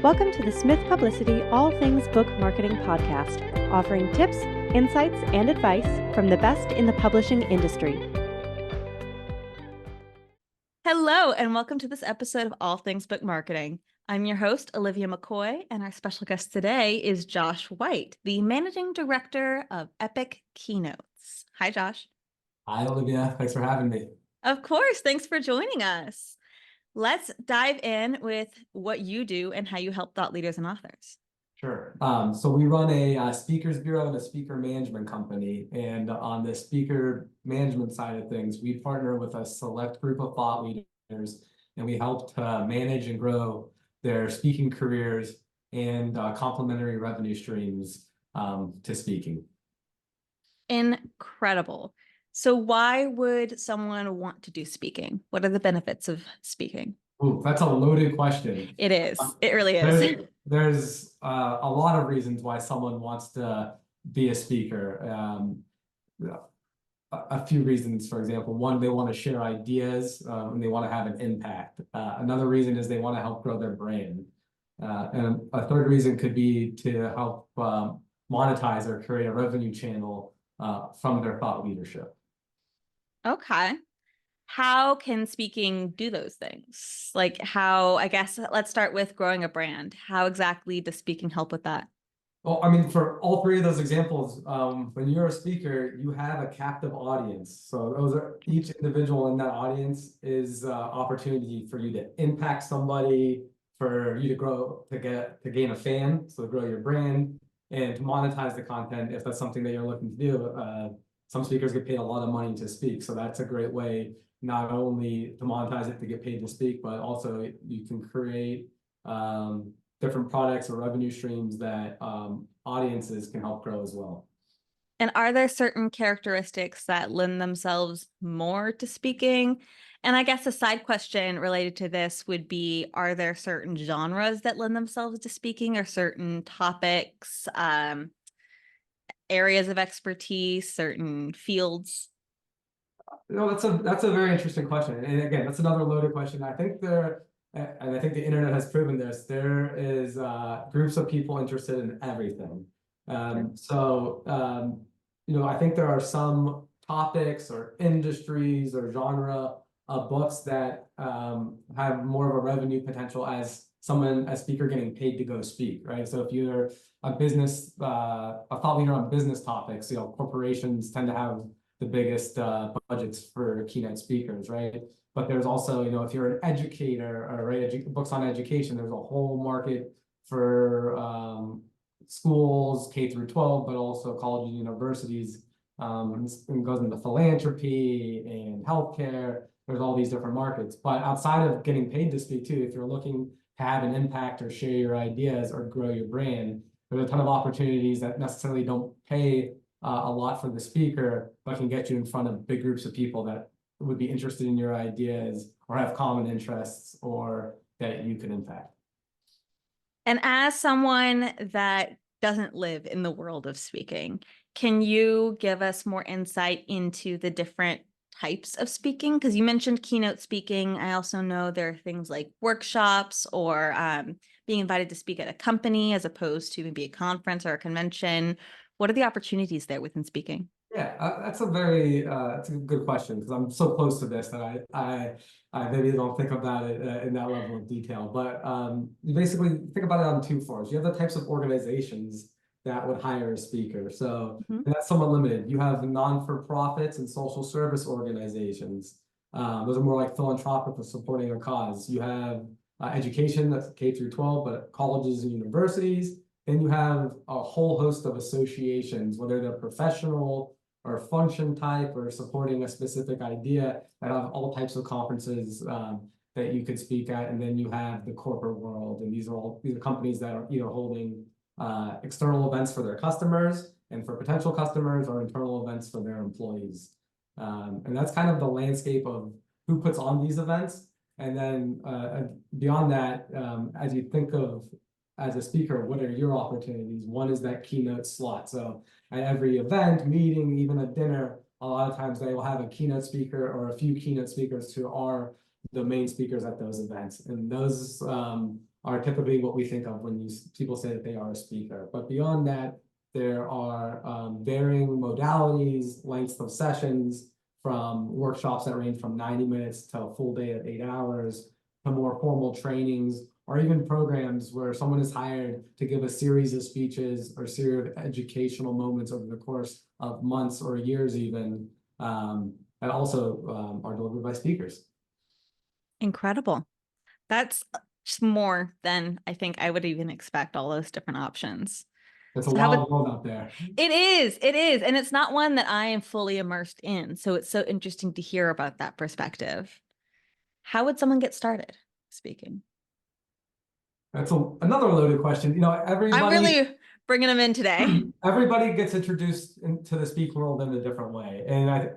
Welcome to the Smith Publicity All Things Book Marketing Podcast, offering tips, insights, and advice from the best in the publishing industry. Hello, and welcome to this episode of All Things Book Marketing. I'm your host, Olivia McCoy, and our special guest today is Josh White, the Managing Director of Epic Keynotes. Hi, Josh. Hi, Olivia. Thanks for having me. Of course. Thanks for joining us. Let's dive in with what you do and how you help thought leaders and authors. Sure. So we run a speakers bureau and a speaker management company. And on the speaker management side of things, we partner with a select group of thought leaders, and we help to manage and grow their speaking careers and complementary revenue streams to speaking. Incredible. So why would someone want to do speaking? What are the benefits of speaking? Ooh, that's a loaded question. It is. It really is. There's a lot of reasons why someone wants to be a speaker. A few reasons, for example, one, they want to share ideas and they want to have an impact. Another reason is they want to help grow their brand. And a third reason could be to help monetize or create a revenue channel from their thought leadership. Okay. How can speaking do those things? Like how, I guess, let's start with growing a brand. How exactly does speaking help with that? Well, I mean, for all three of those examples, when you're a speaker, you have a captive audience. So those are, each individual in that audience is opportunity for you to impact somebody, for you to grow, to gain a fan, so to grow your brand, and to monetize the content if that's something that you're looking to do. Some speakers get paid a lot of money to speak, so that's a great way not only to monetize it to get paid to speak, but also you can create different products or revenue streams that audiences can help grow as well. And are there certain characteristics that lend themselves more to speaking? And I guess a side question related to this would be, are there certain genres that lend themselves to speaking, or certain topics, areas of expertise, certain fields? No, that's a very interesting question. And again, that's another loaded question. I think and I think the internet has proven this, there is groups of people interested in everything. I think there are some topics or industries or genre of books that have more of a revenue potential as a speaker getting paid to go speak, right? So if you're a thought leader on business topics, corporations tend to have the biggest budgets for keynote speakers, right? But there's also, if you're an educator or write books on education, there's a whole market for schools, K through 12, but also colleges and universities. And goes into philanthropy and healthcare. There's all these different markets. But outside of getting paid to speak too, if you're looking to have an impact or share your ideas or grow your brand, there's a ton of opportunities that necessarily don't pay a lot for the speaker, but can get you in front of big groups of people that would be interested in your ideas or have common interests or that you can impact. And as someone that doesn't live in the world of speaking, can you give us more insight into the different types of speaking? Because you mentioned keynote speaking. I also know there are things like workshops or being invited to speak at a company as opposed to maybe a conference or a convention. What are the opportunities there within speaking? Yeah, that's a good question, because I'm so close to this that I maybe don't think about it in that level of detail. But you basically think about it on two floors. You have the types of organizations that would hire a speaker. So and that's somewhat limited. You have non-for-profits and social service organizations. Those are more like philanthropic or supporting a cause. You have education, that's K through 12, but colleges and universities. Then you have a whole host of associations, whether they're professional or function type or supporting a specific idea, that have all types of conferences that you could speak at. And then you have the corporate world, and these are companies that are either holding external events for their customers and for potential customers, or internal events for their employees. And that's kind of the landscape of who puts on these events. And then beyond that, as you think of as a speaker, what are your opportunities? One is that keynote slot. So at every event, meeting, even a dinner, a lot of times they will have a keynote speaker or a few keynote speakers who are the main speakers at those events. And those are typically what we think of when people say that they are a speaker. But beyond that, there are varying modalities, lengths of sessions, from workshops that range from 90 minutes to a full day of 8 hours, to more formal trainings, or even programs where someone is hired to give a series of speeches or series of educational moments over the course of months or years even, and also are delivered by speakers. Incredible. That's just more than I think I would even expect, all those different options. It's a So how about wild world out there. it is, and it's not one that I am fully immersed in. So it's so interesting to hear about that perspective. How would someone get started speaking? That's another loaded question. You know, I'm really bringing them in today. everybody gets introduced into the speaking world in a different way.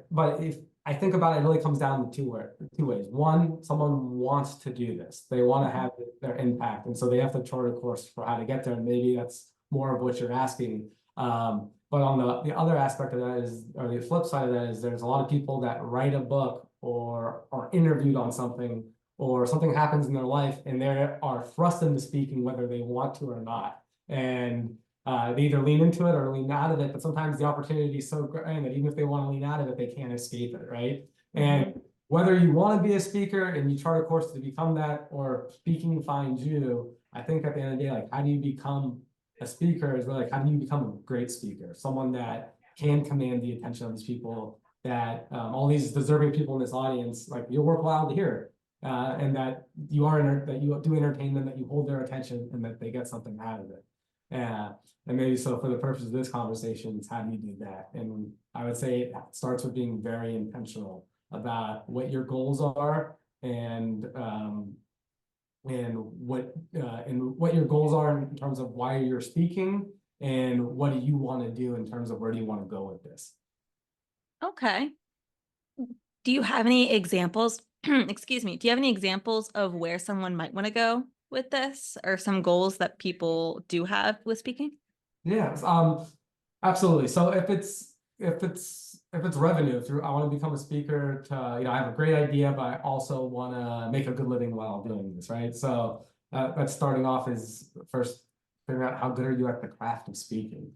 But if I think about it, it really comes down to two ways. One, someone wants to do this. They want to have their impact. And so they have to chart a course for how to get there. And maybe that's more of what you're asking. But on the other aspect of that is, or the flip side of that is, there's a lot of people that write a book or are interviewed on something, or something happens in their life and they are thrust into speaking whether they want to or not. And they either lean into it or lean out of it, but sometimes the opportunity is so great that even if they want to lean out of it, they can't escape it, right? And whether you want to be a speaker and you chart a course to become that, or speaking finds you, I think at the end of the day, like, how do you become a speaker is really like, how do you become a great speaker? Someone that can command the attention of these people, that all these deserving people in this audience, like, you're worthwhile to hear. And that you do entertain them, that you hold their attention, and that they get something out of it. And maybe so for the purpose of this conversation, it's how do you do that? And I would say it starts with being very intentional about what your goals are, and what your goals are in terms of why you're speaking, and what do you want to do in terms of where do you want to go with this. Okay. Do you have any examples? Excuse me. Do you have any examples of where someone might want to go with this, or some goals that people do have with speaking? Yes, absolutely. So if it's revenue through, I want to become a speaker to, I have a great idea, but I also want to make a good living while doing this, right? So that's starting off is first figuring out how good are you at the craft of speaking.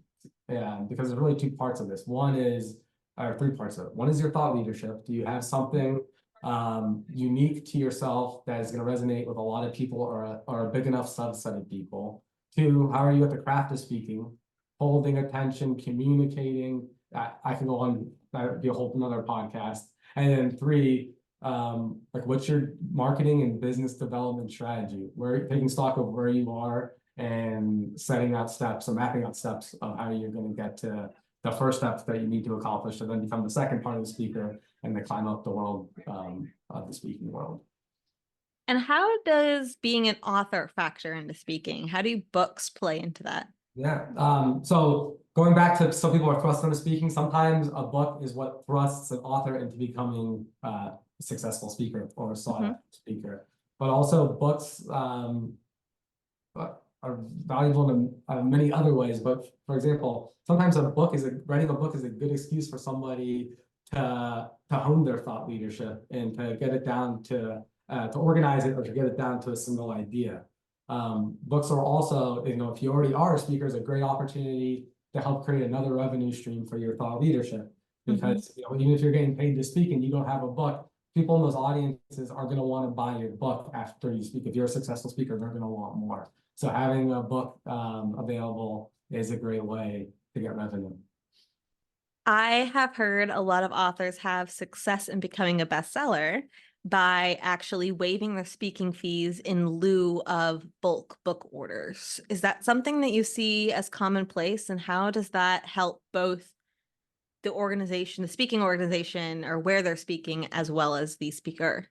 Yeah, because there's really two parts of this. One is, or three parts of it. One is your thought leadership. Do you have something unique to yourself that is going to resonate with a lot of people, or a big enough subset of people? Two, how are you at the craft of speaking, holding attention, communicating? I can go on, that would be a whole another podcast. And then three, like, what's your marketing and business development strategy? Where taking stock of where you are and setting out steps, or mapping out steps of how you're going to get to the first steps that you need to accomplish to then become the second part of the speaker, and then climb up the world of the speaking world. And how does being an author factor into speaking? How do books play into that? Yeah. So going back to, some people are thrust into speaking. Sometimes a book is what thrusts an author into becoming a successful speaker or a sought-after speaker. But also books are valuable in many other ways. But for example, sometimes writing a book is a good excuse for somebody to hone their thought leadership, and to get it down to organize it, or to get it down to a single idea. Books are also, if you already are a speaker, is a great opportunity to help create another revenue stream for your thought leadership. Because even if you're getting paid to speak and you don't have a book, people in those audiences are going to want to buy your book after you speak. If you're a successful speaker, they're going to want more. So having a book available is a great way to get revenue. I have heard a lot of authors have success in becoming a bestseller by actually waiving their speaking fees in lieu of bulk book orders. Is that something that you see as commonplace? And how does that help both the organization, the speaking organization, or where they're speaking, as well as the speaker?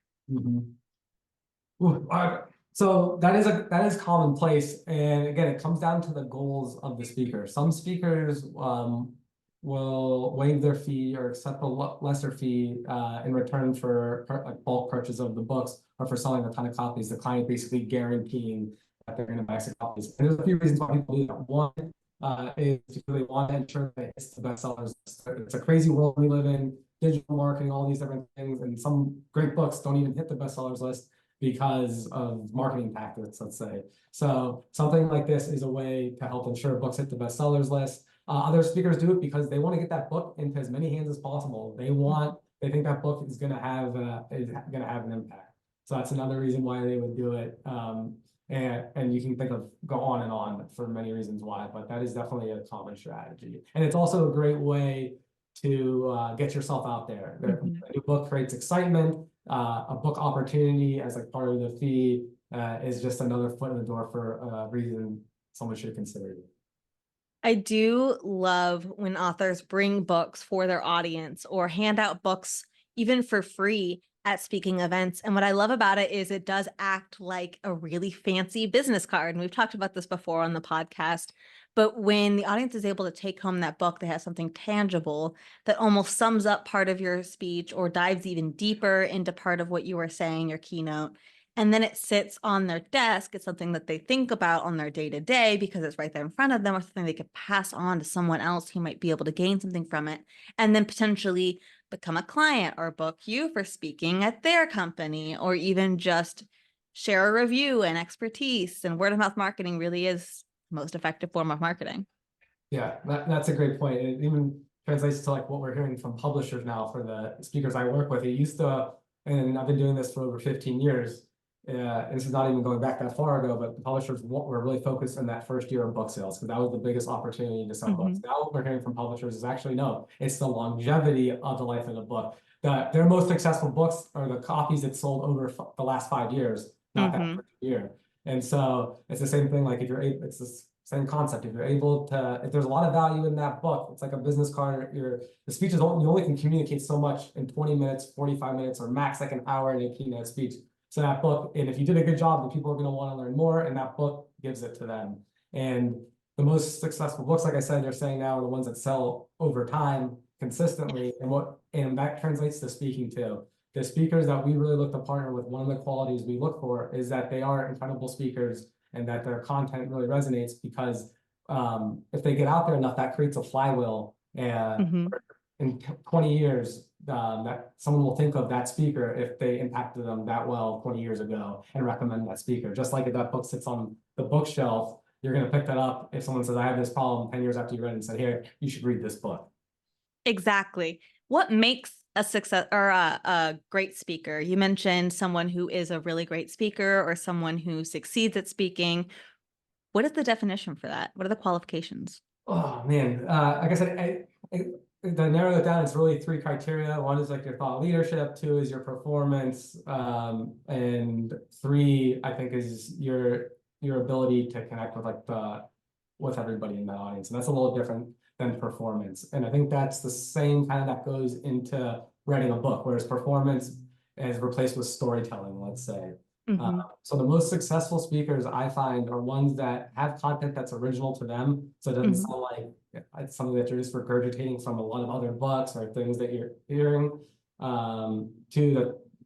So that is commonplace, and again, it comes down to the goals of the speaker. Some speakers will waive their fee or accept a lesser fee in return for like bulk purchase of the books, or for selling a ton of copies. The client basically guaranteeing that they're going to buy 6 copies. And there's a few reasons why people do that. One is because they want to ensure that it's the bestsellers. It's a crazy world we live in, digital marketing, all these different things, and some great books don't even hit the bestsellers list because of marketing tactics, let's say. So something like this is a way to help ensure books hit the bestsellers list. Other speakers do it because they want to get that book into as many hands as possible. They think that book is going to have an impact. So that's another reason why they would do it. And you can go on and on for many reasons why, but that is definitely a common strategy. And it's also a great way to get yourself out there. A new book creates excitement. A book opportunity as like part of the fee is just another foot in the door for a reason someone should consider you. I do love when authors bring books for their audience or hand out books even for free at speaking events. And what I love about it is it does act like a really fancy business card. And we've talked about this before on the podcast. But when the audience is able to take home that book that has something tangible that almost sums up part of your speech or dives even deeper into part of what you were saying, your keynote, and then it sits on their desk, it's something that they think about on their day-to-day because it's right there in front of them, or something they could pass on to someone else who might be able to gain something from it, and then potentially become a client or book you for speaking at their company, or even just share a review and expertise. And word of mouth marketing really is the most effective form of marketing. Yeah, that's a great point. It even translates to like what we're hearing from publishers now for the speakers I work with. It used to, and I've been doing this for over 15 years. This is not even going back that far ago, but the publishers were really focused on that first year of book sales because that was the biggest opportunity to sell books. Now what we're hearing from publishers is actually no, it's the longevity of the life of the book. Their most successful books are the copies that sold over the last 5 years, not that first year. And so it's the same thing. Like if you're able, it's this same concept. If you're able to, if there's a lot of value in that book, it's like a business card. The speech is you only can communicate so much in 20 minutes, 45 minutes, or max like an hour in a keynote speech. So that book, and if you did a good job, then people are going to want to learn more, and that book gives it to them. And the most successful books, like I said, they're saying now are the ones that sell over time consistently, and that translates to speaking too. The speakers that we really look to partner with, one of the qualities we look for is that they are incredible speakers and that their content really resonates because if they get out there enough, that creates a flywheel. And in 20 years, that someone will think of that speaker if they impacted them that well 20 years ago and recommend that speaker. Just like if that book sits on the bookshelf, you're going to pick that up if someone says, I have this problem 10 years after you read it and said, here, you should read this book. Exactly. What makes a success or a great speaker? You mentioned someone who is a really great speaker or someone who succeeds at speaking. What is the definition for that? What are the qualifications? Oh man, like I said, to narrow it down, it's really 3 criteria. 1 is like your thought leadership, 2 is your performance, and 3, I think, is your ability to connect with with everybody in that audience. And that's a little different than performance. And I think that's the same kind of that goes into writing a book, whereas performance is replaced with storytelling, let's say. So the most successful speakers I find are ones that have content that's original to them. So it doesn't sound like it's something that you're just regurgitating from a lot of other books or things that you're hearing. 2,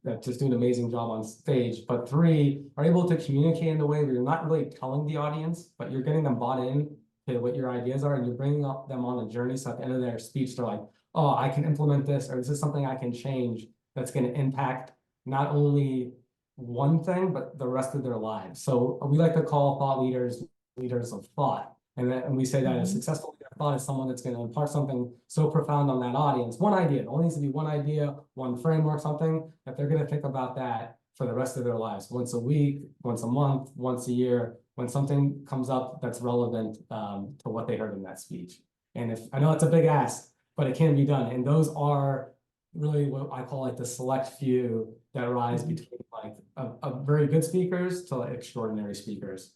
that just do an amazing job on stage. But 3, are able to communicate in a way where you're not really telling the audience, but you're getting them bought in to what your ideas are, and you're bringing them on a journey. So at the end of their speech, they're like, oh, I can implement this, or this is something I can change that's going to impact not only one thing, but the rest of their lives. So we like to call thought leaders of thought. And we say that a successful leader of thought is someone that's going to impart something so profound on that audience. One idea, it only needs to be one idea, one framework, something that they're going to think about that for the rest of their lives. Once a week, once a month, once a year, when something comes up that's relevant to what they heard in that speech. And if I know it's a big ask, but it can be done. And those are really what I call like the select few that rise between like a very good speakers to like extraordinary speakers.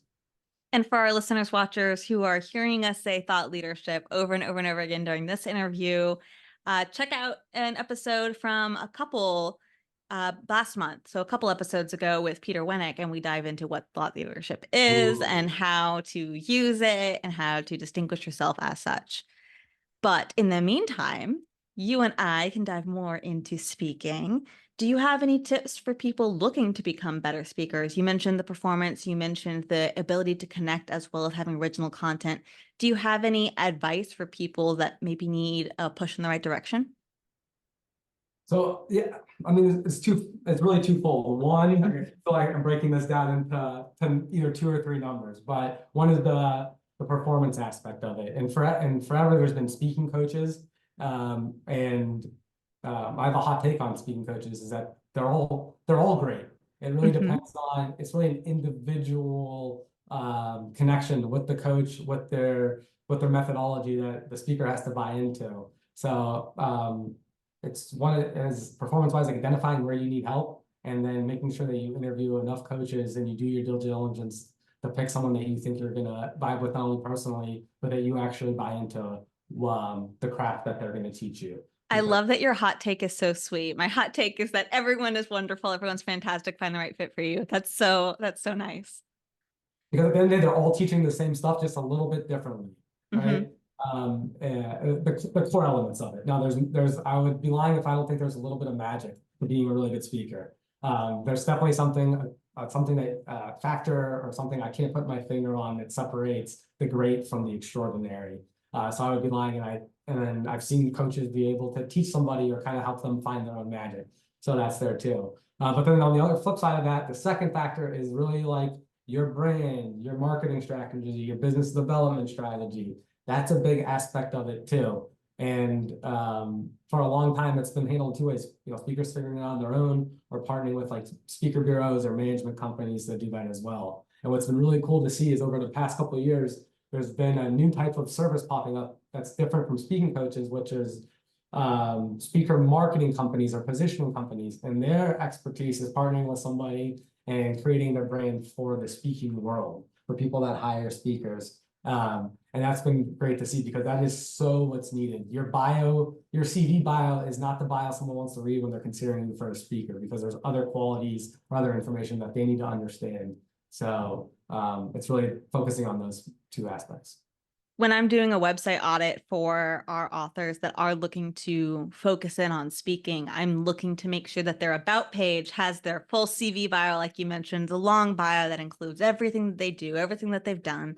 And for our listeners, watchers who are hearing us say thought leadership over and over and over again during this interview, check out an episode from a couple last month. So a couple episodes ago with Peter Wenick, and we dive into what thought leadership is and how to use it and how to distinguish yourself as such. But in the meantime, you and I can dive more into speaking. Do you have any tips for people looking to become better speakers? You mentioned the performance, you mentioned the ability to connect as well as having original content. Do you have any advice for people that maybe need a push in the right direction? So yeah, I mean, it's really twofold. One, I feel like I'm breaking this down into either 2 or 3 numbers, but one is the performance aspect of it. And forever there's been speaking coaches. And I have a hot take on speaking coaches is that they're all great. It really Mhm. depends on, it's really an individual connection with the coach, with their methodology that the speaker has to buy into. So it's one as performance-wise, like identifying where you need help and then making sure that you interview enough coaches and you do your due diligence to pick someone that you think you're gonna vibe with not only personally, but that you actually buy into the craft that they're gonna teach you. I Because love that your hot take is so sweet. My hot take is that everyone is wonderful, everyone's fantastic, find the right fit for you. That's so nice. because at the end of the day, they're all teaching the same stuff, just a little bit differently, right? Hmm. The core elements of it. Now, there's I would be lying if I don't think there's a little bit of magic to being a really good speaker. There's definitely something that factor or something I can't put my finger on that separates the great from the extraordinary. So I would be lying, and then I've seen coaches be able to teach somebody or kind of help them find their own magic. So that's there too. But then on the other flip side of that, the second factor is really like your brand, your marketing strategy, your business development strategy. That's a big aspect of it too. And for a long time, it's been handled 2 ways. Speakers figuring it out on their own or partnering with like speaker bureaus or management companies that do that as well. And what's been really cool to see is over the past couple of years, there's been a new type of service popping up that's different from speaking coaches, which is speaker marketing companies or positioning companies. And their expertise is partnering with somebody and creating their brand for the speaking world, for people that hire speakers. And that's been great to see because that is so what's needed. Your CV bio is not the bio someone wants to read when they're considering you for a speaker because there's other qualities or other information that they need to understand. So it's really focusing on those 2 aspects. When I'm doing a website audit for our authors that are looking to focus in on speaking, I'm looking to make sure that their about page has their full CV bio, like you mentioned, the long bio that includes everything that they do, everything that they've done,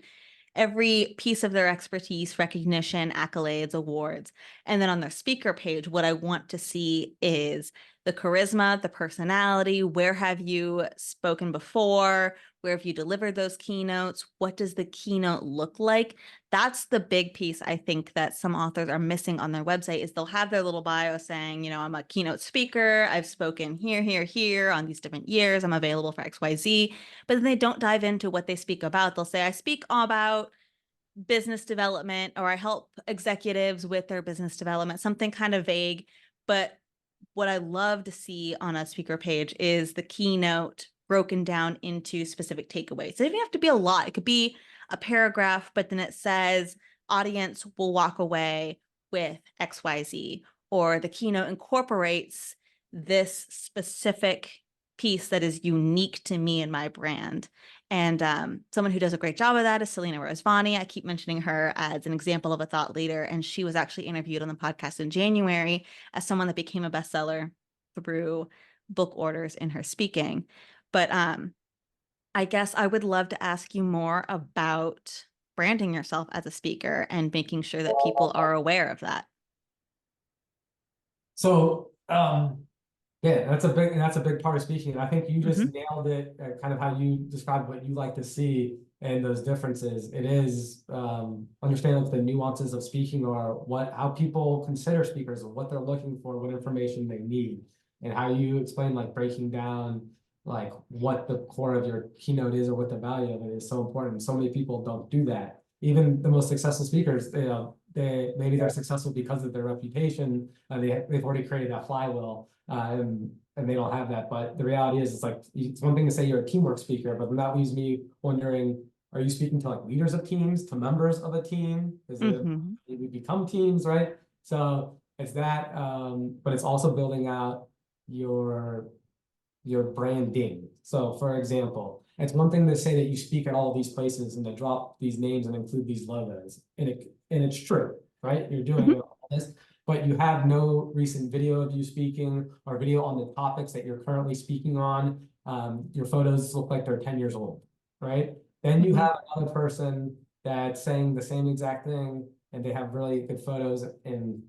every piece of their expertise, recognition, accolades, awards. And then on their speaker page, what I want to see is the charisma, the personality. Where have you spoken before? Where have you delivered those keynotes? What does the keynote look like? That's the big piece I think that some authors are missing on their website is they'll have their little bio saying, I'm a keynote speaker. I've spoken here on these different years. I'm available for XYZ. But then they don't dive into what they speak about. They'll say, I speak about business development or I help executives with their business development, something kind of vague. But what I love to see on a speaker page is the keynote broken down into specific takeaways. So it doesn't have to be a lot. It could be a paragraph, but then it says audience will walk away with XYZ, or the keynote incorporates this specific piece that is unique to me and my brand. And someone who does a great job of that is Selena Rosvani. I keep mentioning her as an example of a thought leader, and she was actually interviewed on the podcast in January as someone that became a bestseller through book orders in her speaking. But I guess I would love to ask you more about branding yourself as a speaker and making sure that people are aware of that. So yeah, that's a big part of speaking. And I think you just Hmm. nailed it, kind of how you described what you like to see and those differences. It is understanding the nuances of speaking or how people consider speakers and what they're looking for, what information they need, and how you explain like breaking down like what the core of your keynote is or what the value of it is so important. So many people don't do that. Even the most successful speakers, they're successful because of their reputation. They've already created that flywheel. And they don't have that. But the reality is, it's one thing to say you're a teamwork speaker, but then that leaves me wondering, are you speaking to like leaders of teams, to members of a team? Is it Hmm. we become teams, right? So it's that, but it's also building out your branding. So for example, it's one thing to say that you speak at all these places and to drop these names and include these logos. And it's true, right? You're doing Hmm. all this, but you have no recent video of you speaking or video on the topics that you're currently speaking on. Your photos look like they're 10 years old, right? Then you Hmm. have another person that's saying the same exact thing and they have really good photos and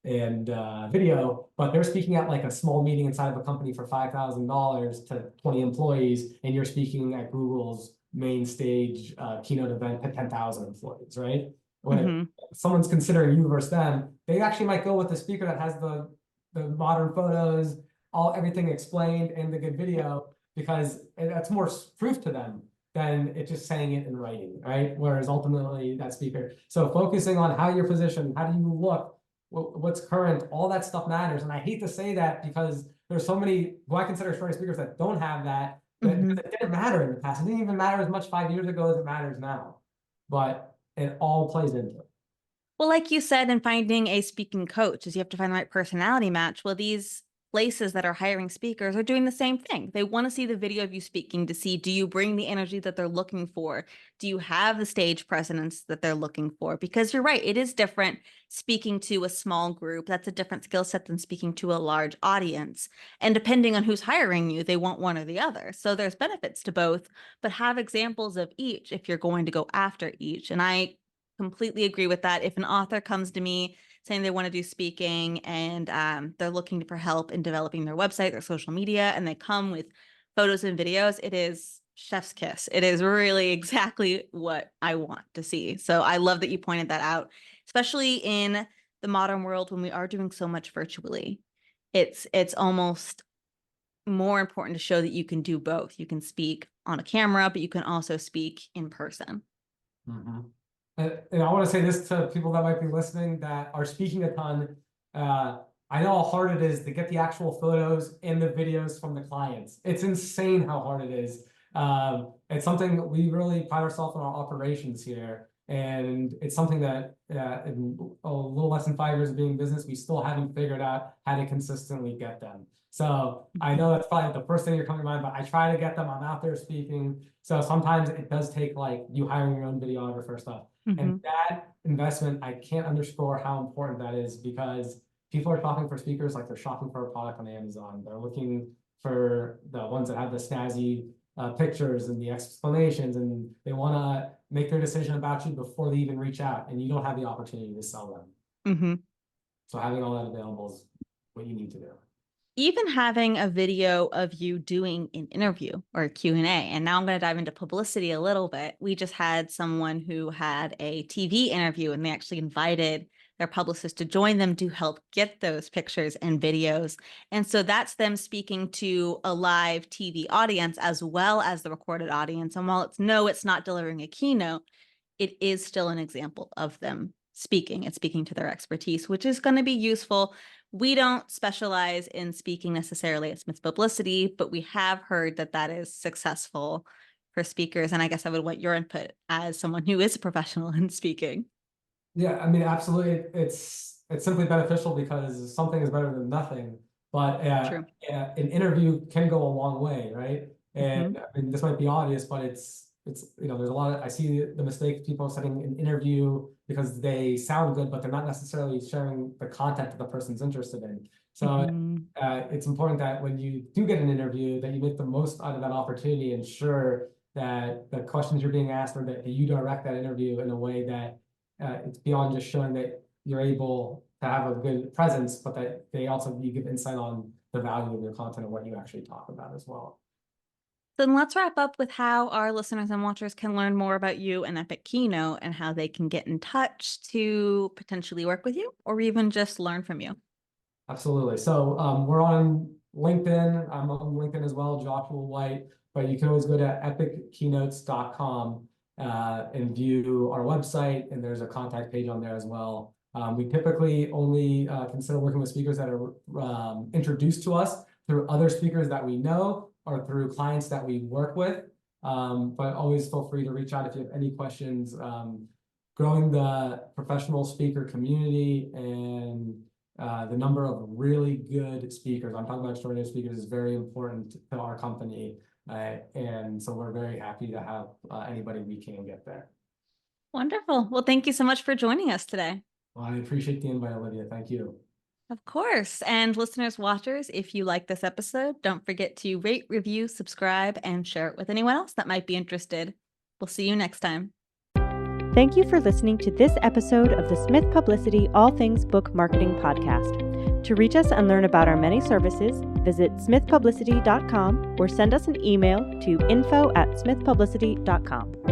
and video, but they're speaking at like a small meeting inside of a company for $5,000 to 20 employees, and you're speaking at Google's main stage keynote event to 10,000 employees, right? When Hmm. someone's considering you versus them, they actually might go with the speaker that has the modern photos, everything explained, and the good video, because that's more proof to them than it just saying it in writing, right? Whereas ultimately that speaker. So focusing on how you're positioned, how do you look, what's current, all that stuff matters. And I hate to say that because there's so many who I consider extraordinary speakers that don't have that, Hmm. because it didn't matter in the past. It didn't even matter as much 5 years ago as it matters now. But it all plays into it. Well, like you said, in finding a speaking coach, is you have to find the right personality match. Well, these places that are hiring speakers are doing the same thing. They want to see the video of you speaking to see, do you bring the energy that they're looking for? Do you have the stage presence that they're looking for? Because you're right, it is different speaking to a small group. That's a different skill set than speaking to a large audience. And depending on who's hiring you, they want one or the other. So there's benefits to both, but have examples of each if you're going to go after each. And I completely agree with that. If an author comes to me saying they want to do speaking and they're looking for help in developing their website, their social media, and they come with photos and videos, it is chef's kiss. It is really exactly what I want to see. So I love that you pointed that out, especially in the modern world when we are doing so much virtually. It's almost more important to show that you can do both. You can speak on a camera, but you can also speak in person. Mhm. And I want to say this to people that might be listening that are speaking a ton. I know how hard it is to get the actual photos and the videos from the clients. It's insane how hard it is. It's something we really pride ourselves on our operations here. And it's something that in a little less than 5 years of being in business, we still haven't figured out how to consistently get them. So I know that's probably the first thing you're coming to mind, but I try to get them. I'm out there speaking. So sometimes it does take like you hiring your own videographer stuff. And Mhm. that investment, I can't underscore how important that is because people are shopping for speakers like they're shopping for a product on Amazon. They're looking for the ones that have the snazzy pictures and the explanations, and they want to make their decision about you before they even reach out, and you don't have the opportunity to sell them. Mhm. So having all that available is what you need to do. Even having a video of you doing an interview or a Q&A. And now I'm going to dive into publicity a little bit. We just had someone who had a TV interview and they actually invited their publicist to join them to help get those pictures and videos. And so that's them speaking to a live TV audience as well as the recorded audience. And while it's not delivering a keynote, it is still an example of them speaking and speaking to their expertise, which is going to be useful. We don't specialize in speaking necessarily at Smith Publicity, but we have heard that that is successful for speakers. And I guess I would want your input as someone who is a professional in speaking. Yeah, I mean, absolutely. It's simply beneficial because something is better than nothing. But True. an interview can go a long way, right? And Hmm. I mean, this might be obvious, but it's there's a lot of I see the mistake people setting an interview because they sound good, but they're not necessarily sharing the content that the person's interested in. So Hmm. it's important that when you do get an interview, that you make the most out of that opportunity, ensure that the questions you're being asked or that you direct that interview in a way that it's beyond just showing that you're able to have a good presence, but that they also you give insight on the value of your content and what you actually talk about as well. Then let's wrap up with how our listeners and watchers can learn more about you and Epic Keynote and how they can get in touch to potentially work with you or even just learn from you. Absolutely. So we're on LinkedIn. I'm on LinkedIn as well, Joshua White, but you can always go to epickeynotes.com and view our website, and there's a contact page on there as well. We typically only consider working with speakers that are introduced to us through other speakers that we know or through clients that we work with. But always feel free to reach out if you have any questions. Growing the professional speaker community and the number of really good speakers, I'm talking about extraordinary speakers, is very important to our company. And so we're very happy to have anybody we can get there. Wonderful. Well, thank you so much for joining us today. Well, I appreciate the invite, Olivia. Thank you. Of course. And listeners, watchers, if you like this episode, don't forget to rate, review, subscribe, and share it with anyone else that might be interested. We'll see you next time. Thank you for listening to this episode of the Smith Publicity All Things Book Marketing Podcast. To reach us and learn about our many services, visit smithpublicity.com or send us an email to info@smithpublicity.com.